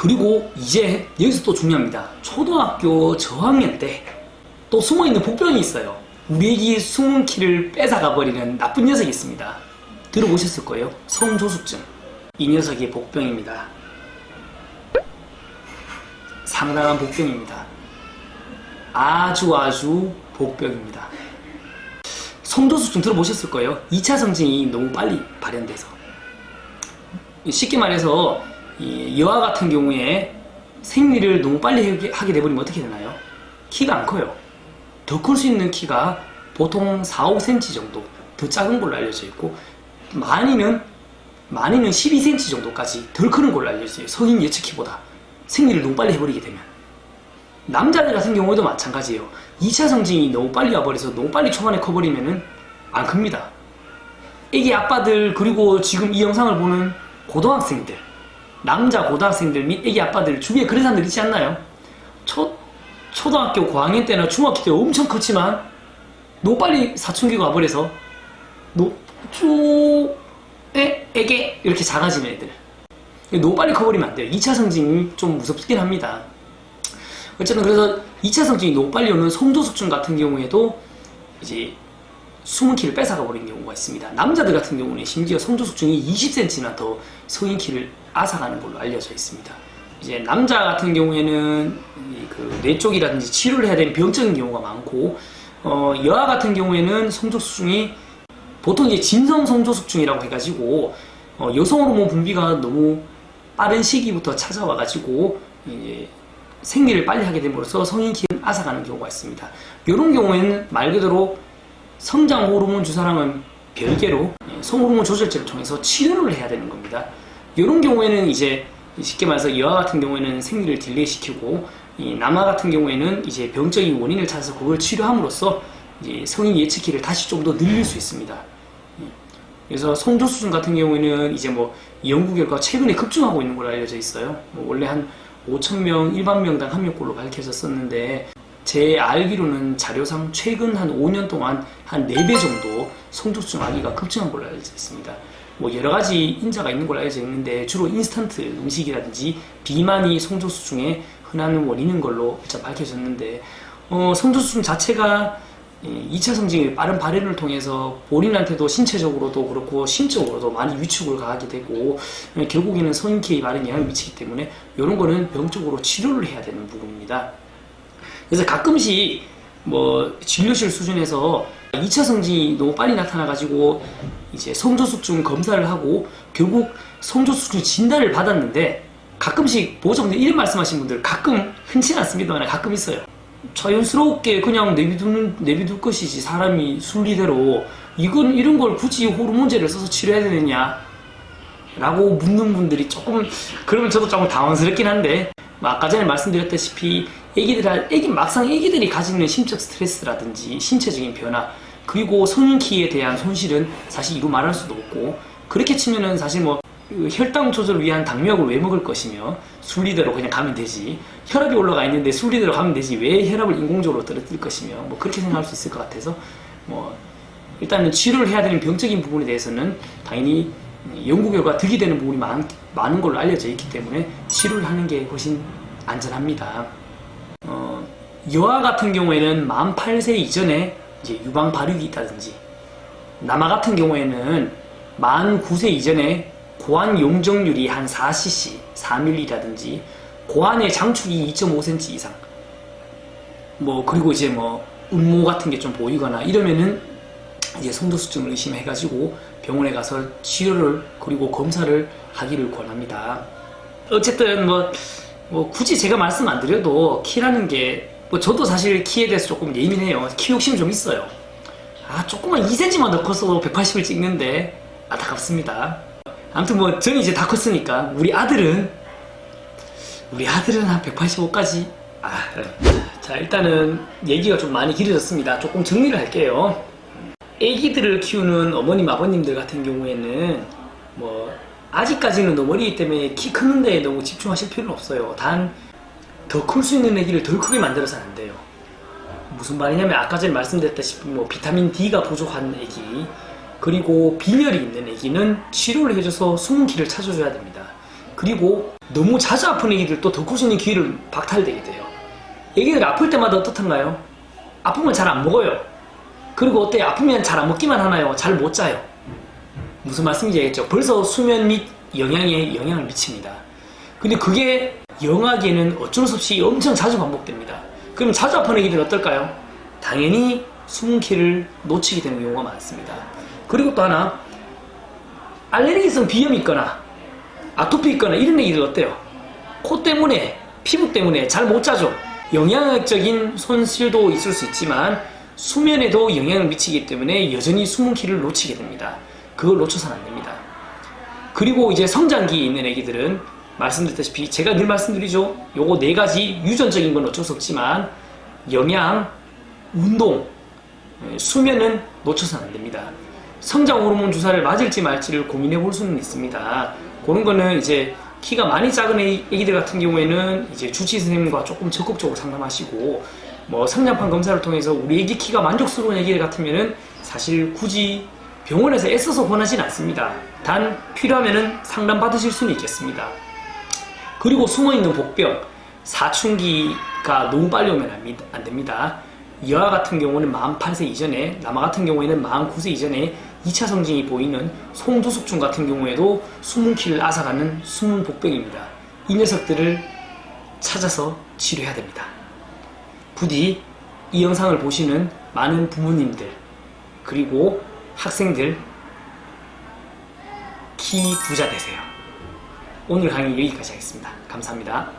그리고 이제 여기서 또 중요합니다. 초등학교 저학년 때 또 숨어있는 복병이 있어요. 우리 애기 숨은 키를 뺏어가 버리는 나쁜 녀석이 있습니다. 들어보셨을 거예요. 성조숙증. 이 녀석이 복병입니다. 상당한 복병입니다. 아주 복병입니다. 성조숙증 들어보셨을 거예요. 2차 성징이 너무 빨리 발현돼서. 쉽게 말해서 이 여아 같은 경우에 생리를 너무 빨리 하게 돼버리면 어떻게 되나요? 키가 안 커요. 더 클 수 있는 키가 보통 4, 5cm 정도 더 작은 걸로 알려져 있고, 많이는 12cm 정도까지 덜 크는 걸로 알려져 있어요. 성인 예측 키보다. 생리를 너무 빨리 해버리게 되면. 남자들 같은 경우에도 마찬가지예요. 2차 성징이 너무 빨리 와버려서 너무 빨리 초반에 커버리면은 안 큽니다. 애기 아빠들, 그리고 지금 이 영상을 보는 고등학생들, 남자 고등학생들 및 애기 아빠들 주위에 그런 사람들 있지 않나요? 초등학교 고학년 때나 중학교 때 엄청 컸지만 너무 빨리 사춘기가 와버려서 애게 이렇게 작아지는 애들. 너무 빨리 커버리면 안 돼요. 2차 성징이 좀 무섭긴 합니다. 어쨌든 그래서 2차 성징이 너무 빨리 오는 성조숙증 같은 경우에도 이제 숨은 키를 뺏어가 버리는 경우가 있습니다. 남자들 같은 경우는 심지어 성조숙증이 20cm나 더 성인 키를 앗아가는 걸로 알려져 있습니다. 이제 남자 같은 경우에는 그 뇌 쪽이라든지 치료를 해야 되는 병적인 경우가 많고, 여아 같은 경우에는 성조숙증이 보통 이제 진성 성조숙증이라고 해가지고 여성 호르몬 분비가 너무 빠른 시기부터 찾아와가지고 이제 생리를 빨리 하게 됨으로써 성인 키를 앗아가는 경우가 있습니다. 이런 경우에는 말 그대로 성장 호르몬 주사랑은 별개로 성호르몬 조절제를 통해서 치료를 해야 되는 겁니다. 이런 경우에는 이제 쉽게 말해서 여아 같은 경우에는 생리를 딜레이 시키고, 이 남아 같은 경우에는 이제 병적인 원인을 찾아서 그걸 치료함으로써 이제 성인 예측키를 다시 좀 더 늘릴 수 있습니다. 그래서 성조숙증 같은 경우에는 이제 뭐 연구 결과 최근에 급증하고 있는 걸로 알려져 있어요. 원래 한 5,000명 일반 명당 한 명꼴로 밝혀졌었는데, 제 알기로는 자료상 최근 한 5년 동안 한 4배 정도 성조숙증 아기가 급증한 걸로 알려져 있습니다. 뭐 여러 가지 인자가 있는 걸로 알려져 있는데, 주로 인스턴트 음식이라든지 비만이 성조숙증의 흔한 원인인 걸로 일단 밝혀졌는데, 성조숙증 자체가 2차 성징의 빠른 발현을 통해서 본인한테도 신체적으로도 그렇고 심적으로도 많이 위축을 가하게 되고, 결국에는 성인 키에 많은 영향을 미치기 때문에 이런 거는 병적으로 치료를 해야 되는 부분입니다. 그래서 가끔씩 뭐 진료실 수준에서 2차 성징이 너무 빨리 나타나가지고 이제 성조숙증 검사를 하고 결국 성조숙증 진단을 받았는데, 가끔씩 보호자분들 이런 말씀하신 분들 가끔 흔치 않습니다만 가끔 있어요. 자연스럽게 그냥 내비둘 것이지 사람이 순리대로 이런 걸 굳이 호르몬제를 써서 치료해야 되느냐 라고 묻는 분들이 조금, 그러면 저도 조금 당황스럽긴 한데, 아까 전에 말씀드렸다시피 막상 애기들이 가지는 심적 스트레스라든지 신체적인 변화, 그리고 성인 키에 대한 손실은 사실 이루 말할 수도 없고, 그렇게 치면은 사실 뭐 혈당 조절을 위한 당뇨약을 왜 먹을 것이며 순리대로 그냥 가면 되지, 혈압이 올라가 있는데 순리대로 가면 되지 왜 혈압을 인공적으로 떨어뜨릴 것이며, 뭐 그렇게 생각할 수 있을 것 같아서, 뭐 일단은 치료를 해야 되는 병적인 부분에 대해서는 당연히 연구 결과 득이 되는 부분이 많은 걸로 알려져 있기 때문에 치료를 하는 게 훨씬 안전합니다. 여아 같은 경우에는 만 8세 이전에 이제 유방 발육이 있다든지, 남아 같은 경우에는 만 9세 이전에 고환 용적률이 한 4cc, 4mm라든지 고환의 장축이 2.5cm 이상, 뭐 그리고 이제 뭐 음모 같은 게 좀 보이거나 이러면은 이제 성조숙증을 의심해가지고 병원에 가서 치료를 그리고 검사를 하기를 권합니다. 어쨌든 뭐 굳이 제가 말씀 안 드려도 키라는 게, 뭐 저도 사실 키에 대해서 조금 예민해요. 키 욕심 좀 있어요. 조금만 2cm만 더 컸어도 180을 찍는데 안타깝습니다. 아무튼 뭐 저는 이제 다 컸으니까 우리 아들은 한 185까지. 자, 일단은 얘기가 좀 많이 길어졌습니다. 조금 정리를 할게요. 애기들을 키우는 어머님 아버님들 같은 경우에는 뭐 아직까지는 너무 어리기 때문에 키 크는 데에 너무 집중하실 필요는 없어요. 단 더 클 수 있는 애기를 덜 크게 만들어서는 안 돼요. 무슨 말이냐면, 아까 전에 말씀드렸다시피 뭐 비타민 D가 부족한 애기, 그리고 빈혈이 있는 애기는 치료를 해줘서 숨은 키를 찾아줘야 됩니다. 그리고 너무 자주 아픈 애기들도 덕후수는 기회를 박탈되게 돼요. 애기들 아플 때마다 어떻던가요? 아프면 잘 안 먹어요. 그리고 어때요? 아프면 잘 안 먹기만 하나요? 잘 못 자요. 무슨 말씀인지 알겠죠? 벌써 수면 및 영양에 영향을 미칩니다. 근데 그게 영아기에는 어쩔 수 없이 엄청 자주 반복됩니다. 그럼 자주 아픈 애기들 어떨까요? 당연히 숨기를 놓치게 되는 경우가 많습니다. 그리고 또 하나, 알레르기성 비염이 있거나 아토피 있거나 이런 애기들 어때요? 코 때문에, 피부 때문에 잘 못 자죠. 영양학적인 손실도 있을 수 있지만 수면에도 영향을 미치기 때문에 여전히 숨기를 놓치게 됩니다. 그걸 놓쳐서는 안 됩니다. 그리고 이제 성장기에 있는 애기들은 말씀드렸다시피 제가 늘 말씀드리죠. 요거 4가지 유전적인 건 어쩔 수 없지만 영양, 운동, 수면은 놓쳐서는 안 됩니다. 성장 호르몬 주사를 맞을지 말지를 고민해 볼 수는 있습니다. 그런 거는 이제 키가 많이 작은 애기들 같은 경우에는 이제 주치 선생님과 조금 적극적으로 상담하시고, 뭐 성장판 검사를 통해서 우리 애기 키가 만족스러운 애기들 같으면은 사실 굳이 병원에서 애써서 권하진 않습니다. 단 필요하면은 상담 받으실 수는 있겠습니다. 그리고 숨어있는 복병, 사춘기가 너무 빨리 오면 안 됩니다. 여아 같은 경우는 48세 이전에, 남아 같은 경우에는 49세 이전에 2차 성징이 보이는 송두숙증 같은 경우에도 숨은키를 앗아가는 숨은 복병입니다. 이 녀석들을 찾아서 치료해야 됩니다. 부디 이 영상을 보시는 많은 부모님들 그리고 학생들 키 부자 되세요. 오늘 강의 여기까지 하겠습니다. 감사합니다.